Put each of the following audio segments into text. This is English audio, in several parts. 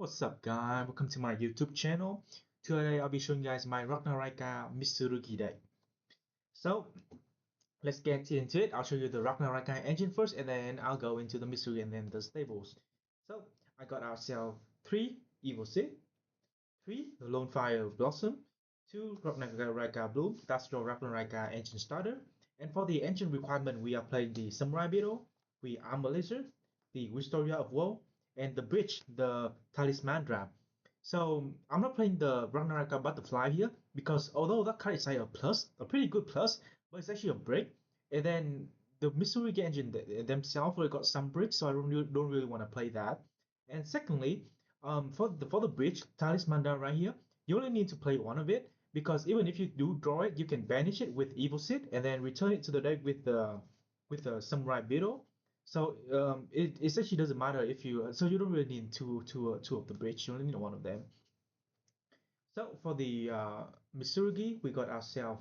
What's up, guys? Welcome to my YouTube channel. Today I'll be showing you guys my Ragnaraika Mitsurugi deck. So let's get into it. I'll show you the Ragnaraika engine first, and then I'll go into the Mitsurugi and then the stables. So I got ourselves three Evil Seed, three Lone Fire Blossom, two Ragnaraika Bloom. That's your Ragnaraika engine starter. And for the engine requirement, we are playing the Samurai Beetle, the Armor Lizard, the Wistoria of Woe, and the Bridge, the Talisman Drab. So I'm not playing the Ragnaraka Butterfly here because although that card is like a plus, a pretty good plus, but it's actually a break. And then the Mitsurugi engine themselves already got some breaks, so I don't really want to play that. And secondly, for the bridge Talisman right here, you only need to play one of it because even if you do draw it, you can banish it with Evil Seed and then return it to the deck with the Samurai Beetle. So it essentially doesn't matter if you don't really need two of the bridge. You only need one of them. So for the Mitsurugi, we got ourselves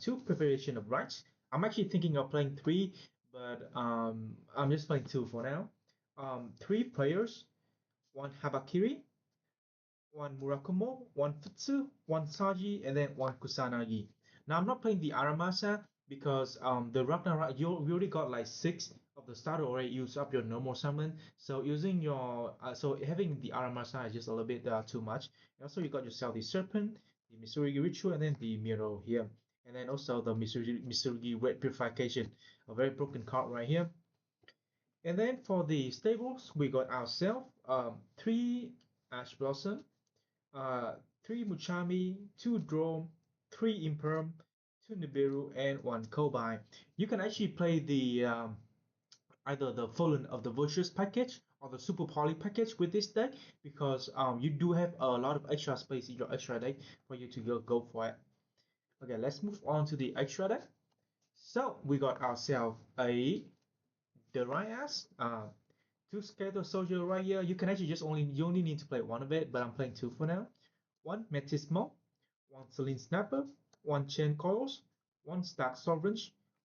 two preparation of rights. I'm actually thinking of playing three, but I'm just playing two for now. Three players, one Habakiri, one Murakumo, one Futsu, one Saji, and then one Kusanagi. Now I'm not playing the Aramasa because the Ragnarok we already got like six of the starter already used up your normal summon. So using your so having the Aramasa is just a little bit too much. And also you got yourself the Serpent, the Mitsurugi Ritual, and then the Miro here. And then also the Mitsurugi Red Purification, a very broken card right here. And then for the stables, we got ourselves three Ash Blossom, uh, three Muchami, two Drome, three Imperm, two Nibiru, and one Kobai. You can actually play the either the Fallen of the Virtuous package or the Super Poly package with this deck because you do have a lot of extra space in your extra deck for you to go for it. Okay, let's move on to the extra deck. So we got ourselves a Darius, two Skeletal Soldier right here. You can actually you only need to play one of it, but I'm playing two for now. One Metismo, one Celine Snapper, one Chain Coils, one Stark Sovereign,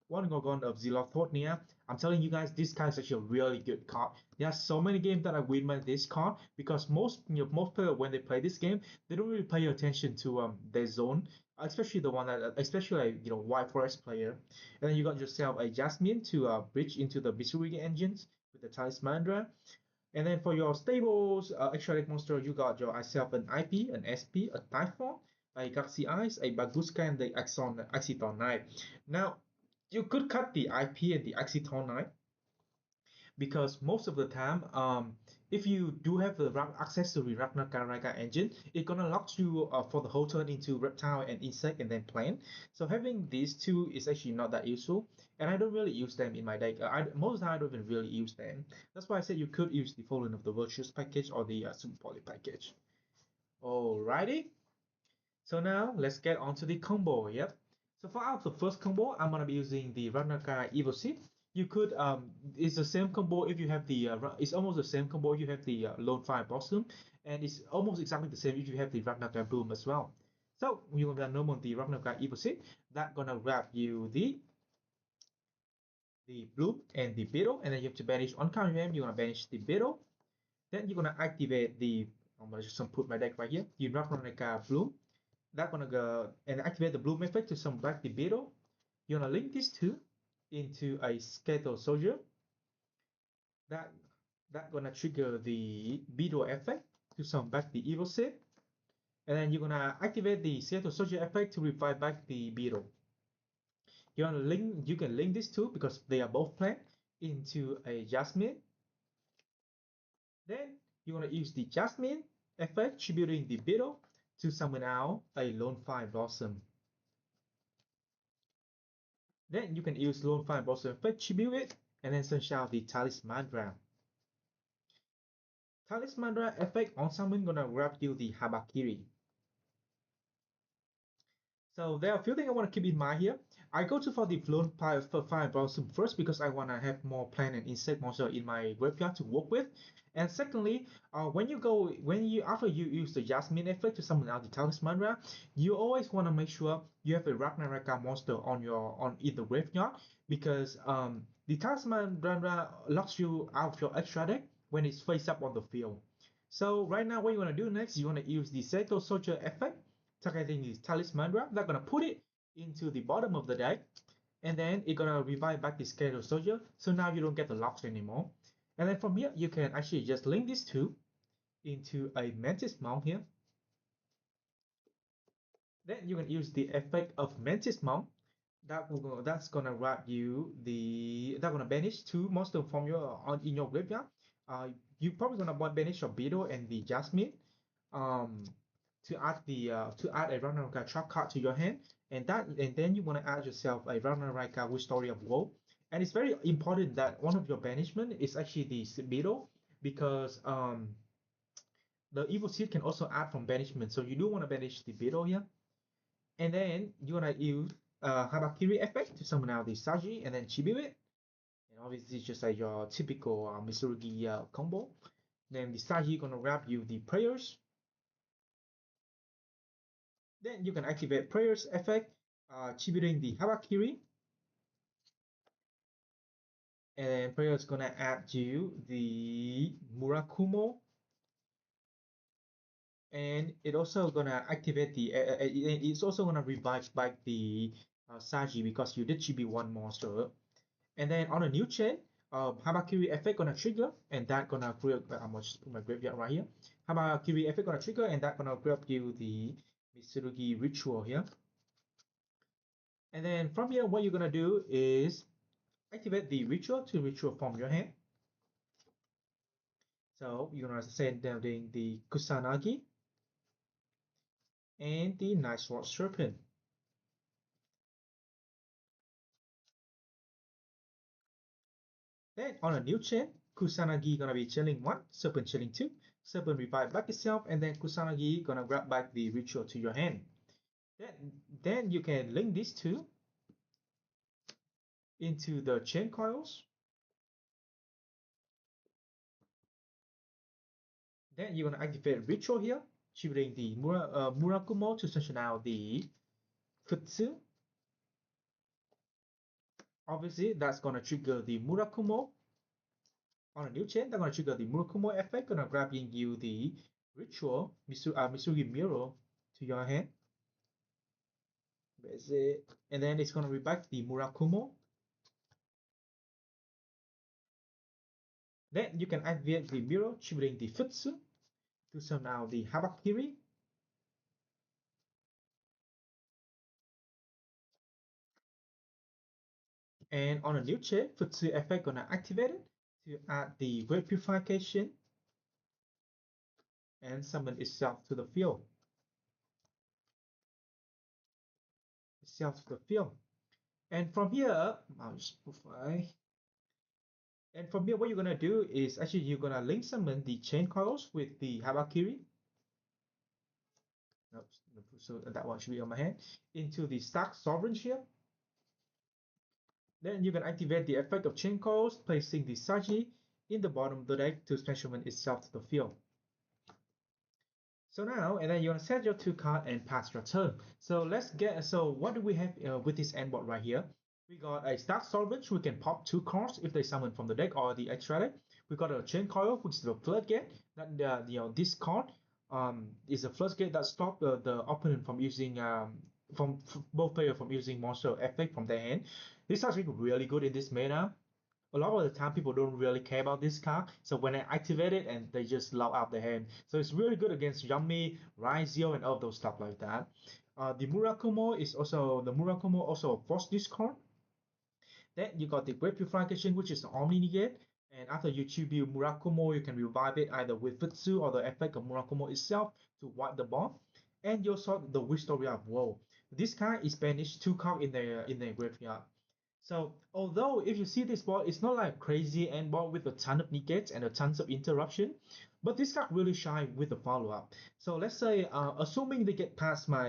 one Gorgon of Xylophornia. I'm telling you guys, this card is actually a really good card. There are so many games that I win by this card because most players when they play this game, they don't really pay attention to their zone, especially the one that especially like, White Forest player. And then you got yourself a Jasmine to bridge into the Mitsurugi engines with the Talismandra. And then for your stables, extra deck monster, you got yourself an IP, an SP, a Typhon, a Galaxy Eyes, a Baguska, and the Axiton Knight. Now, you could cut the IP and the Axiton Knight because most of the time, if you do have the access to the Ragnaraka engine, it's gonna lock you for the whole turn into reptile and insect and then plant. So having these two is actually not that useful, and I don't really use them in my deck. Most of the time I don't even really use them. That's why I said you could use the Fallen of the Virtuous package or the Super Poly package. Alrighty. So now let's get on to the combo. Yep. So for our the first combo, I'm gonna be using the Ragnaraka Evo Seed. You could it's the same combo if you have the it's almost the same combo if you have the Lone Fire Blossom, and it's almost exactly the same if you have the Ragnaraka Bloom as well. So you're gonna normal the Ragnaraka Evo Seed. That gonna grab you the Bloom and the Beetle, and then you have to banish on count of you're gonna banish the Beetle. Then you're gonna activate the I'm gonna just put my deck right here. The Ragnaraka Bloom that gonna go and activate the bloom effect to summon back the beetle. You're gonna link these two into a skeletal soldier. That that gonna trigger the beetle effect to summon back the evil seed. And then you're gonna activate the skeletal soldier effect to revive back the beetle. You can link these two because they are both planned into a Jasmine. Then you're gonna use the Jasmine effect tributing the beetle to summon out a Lone Fire Blossom. Then you can use Lone Fire Blossom effect, tribute it, and then search out the Talismandra. Talismandra effect on someone gonna grab you the Habakiri. So there are a few things I want to keep in mind here. I go to for the Lone Fire Blossom first because I want to have more plant and insect monster in my graveyard to work with. And secondly, when you after you use the Jasmine effect to summon out the Talismandra, you always want to make sure you have a Ragnaraka monster on in the graveyard because the Talismandra locks you out of your extra deck when it's face up on the field. So right now, what you want to do next, you want to use the Seto Soldier effect, targeting the Talisman Drop. They're going to put it into the bottom of the deck, and then it's going to revive back the Seto Soldier. So now you don't get the locks anymore. And then from here, you can actually just link these two into a Mantis Mount here. Then you can use the effect of Mantis Mount. That's gonna grab you that's gonna banish two monsters from your in your graveyard. You probably gonna banish your Beetle and the Jasmine um to add a Ragnaraka trap card to your hand, and then you want to add yourself a Ragnaraka with Story of Woe. And it's very important that one of your banishment is actually the Beetle, because the Evil Seed can also add from banishment, so you do want to banish the Beetle here. And then you want to use Habakiri effect to summon out the Saji and then Chibi it. And obviously it's just like your typical Mitsurugi combo. Then the Saji gonna grab you the prayers. Then you can activate prayers effect, Chibiring the Habakiri. And then prayers gonna add you the Murakumo. And it also gonna activate the it's also gonna revive back the Saji because you did Chibi one monster. And then on a new chain, Habakiri effect gonna trigger, and that gonna create. I'm gonna just put my graveyard right here. Habakiri effect gonna trigger, and that gonna grab you the Mitsurugi ritual here. And then from here, what you're gonna do is activate the ritual to ritual from your hand. So you're gonna send down the Kusanagi and the Night Sword Serpent. Then on a new chain, Kusanagi gonna be chilling 1, Serpent chilling 2, Serpent revive back itself, and then Kusanagi gonna grab back the ritual to your hand. Then you can link these two into the chain coils. Then you're gonna activate ritual here, triggering the Murakumo to sanction out the Futsu. Obviously, that's gonna trigger the Murakumo. On a new chain, they're gonna trigger the Murakumo effect, gonna grabbing you the ritual Mitsurugi Mirror to your hand. That's it. And then it's gonna revive the Murakumo. Then you can activate the mirror, triggering the Futsu to summon out the Habakiri. And on a new chain, Futsu effect gonna activate it to add the Great Purification and summon itself to the field. And from here, I'll just provide. And from here, what you're gonna do is actually you're gonna link summon the chain coils with the Habakiri. Nope, so that one should be on my hand. Into the stack sovereign here. Then you can activate the effect of chain coils, placing the Saji in the bottom of the deck to special itself to the field. So now, and then you want to set your 2 card and pass your turn. So what do we have with this end board right here? We got a Stack Solvent, we can pop 2 cards if they summon from the deck or the extra deck. We got a Chain Coil, which is the floodgate. That this card is a floodgate that stops the opponent from using from both players from using monster effect from their hand. This is actually really good in this meta. A lot of the time people don't really care about this card, so when I activate it and they just lock out the hand, so it's really good against Yummy, Raizio, and all those stuff like that. The Murakumo also force discard. Then you got the Great Purification, which is the Omni Negate, and after you tribute Murakumo, you can revive it either with Futsu or the effect of Murakumo itself to wipe the bomb. And you also the Wish Story of Woe. This card is banished 2 cards in the graveyard. So although if you see this board, it's not like crazy end board with a ton of negates and a tons of interruption, but this card really shine with the follow-up. So let's say, assuming they get past my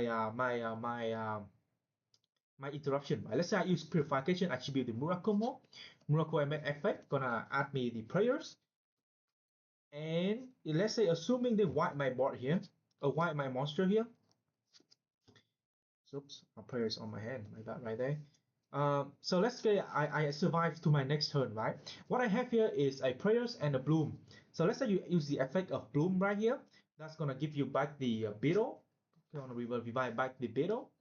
interruption, right? Let's say I use purification attribute the Murakumo. Murakumo effect gonna add me the prayers, and let's say assuming they wipe my board here, or wipe my monster here. Oops, my prayers on my hand, my bad right there. So let's say I survive to my next turn, right? What I have here is a prayers and a bloom. So let's say you use the effect of bloom right here. That's gonna give you back the beetle. You're gonna revive back the beetle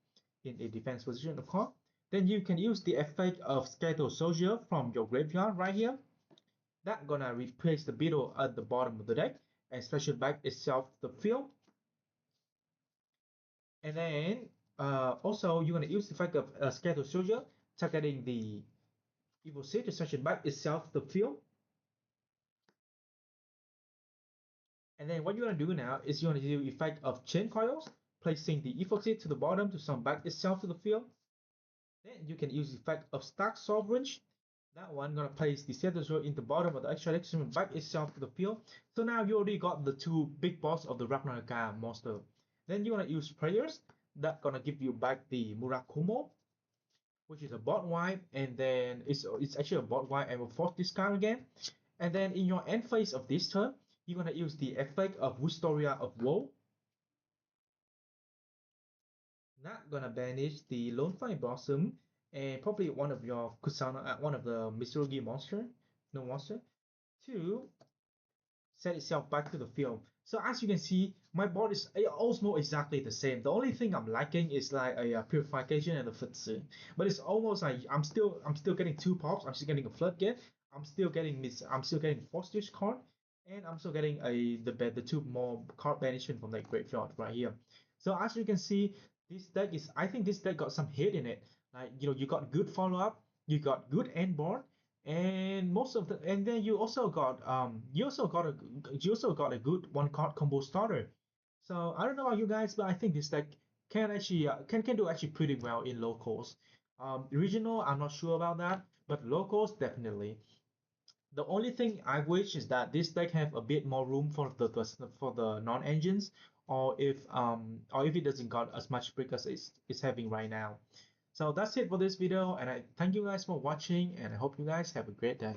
in a defense position, of course. Then you can use the effect of Skeletal Soldier from your graveyard right here. That's gonna replace the beetle at the bottom of the deck and special back itself to the field. And then also you're gonna use the effect of Skeletal Soldier, targeting the Evil Seed to special back itself to the field. And then what you're gonna do now is you're gonna do effect of Chain Coils, placing the Evil Seed to the bottom to summon back itself to the field. Then you can use the effect of Stack Sovereign. That one gonna place the Centaur in the bottom of the extra deck, summon back itself to the field. So now you already got the two big boss of the Ragnaraka monster. Then you're gonna use prayers that gonna give you back the Murakumo, which is a bot wipe, and then it's actually a bot wipe and will force discard again. And then in your end phase of this turn, you're gonna use the effect of Wistoria of Woe. Not gonna banish the Lone Fire Blossom and probably one of your Kusana, one of the Mitsurugi monster, no monster, to set itself back to the field. So as you can see, my board is almost exactly the same. The only thing I'm lacking is like a purification and a futsu. But it's almost like I'm still getting two pops. I'm still getting a floodgate. I'm still getting Foster's card, and I'm still getting the two more card banishment from that graveyard right here. So as you can see, this deck is I think this deck got some hit in it. Like you got good follow up, you got good end board, and most of the and then you also got a good one card combo starter. So I don't know about you guys, but I think this deck can actually can do actually pretty well in locals. Regional, I'm not sure about that, but locals definitely. The only thing I wish is that this deck have a bit more room for the non-engines, or if it doesn't got as much brick as it's having right now. So that's it for this video, and I thank you guys for watching, and I hope you guys have a great day.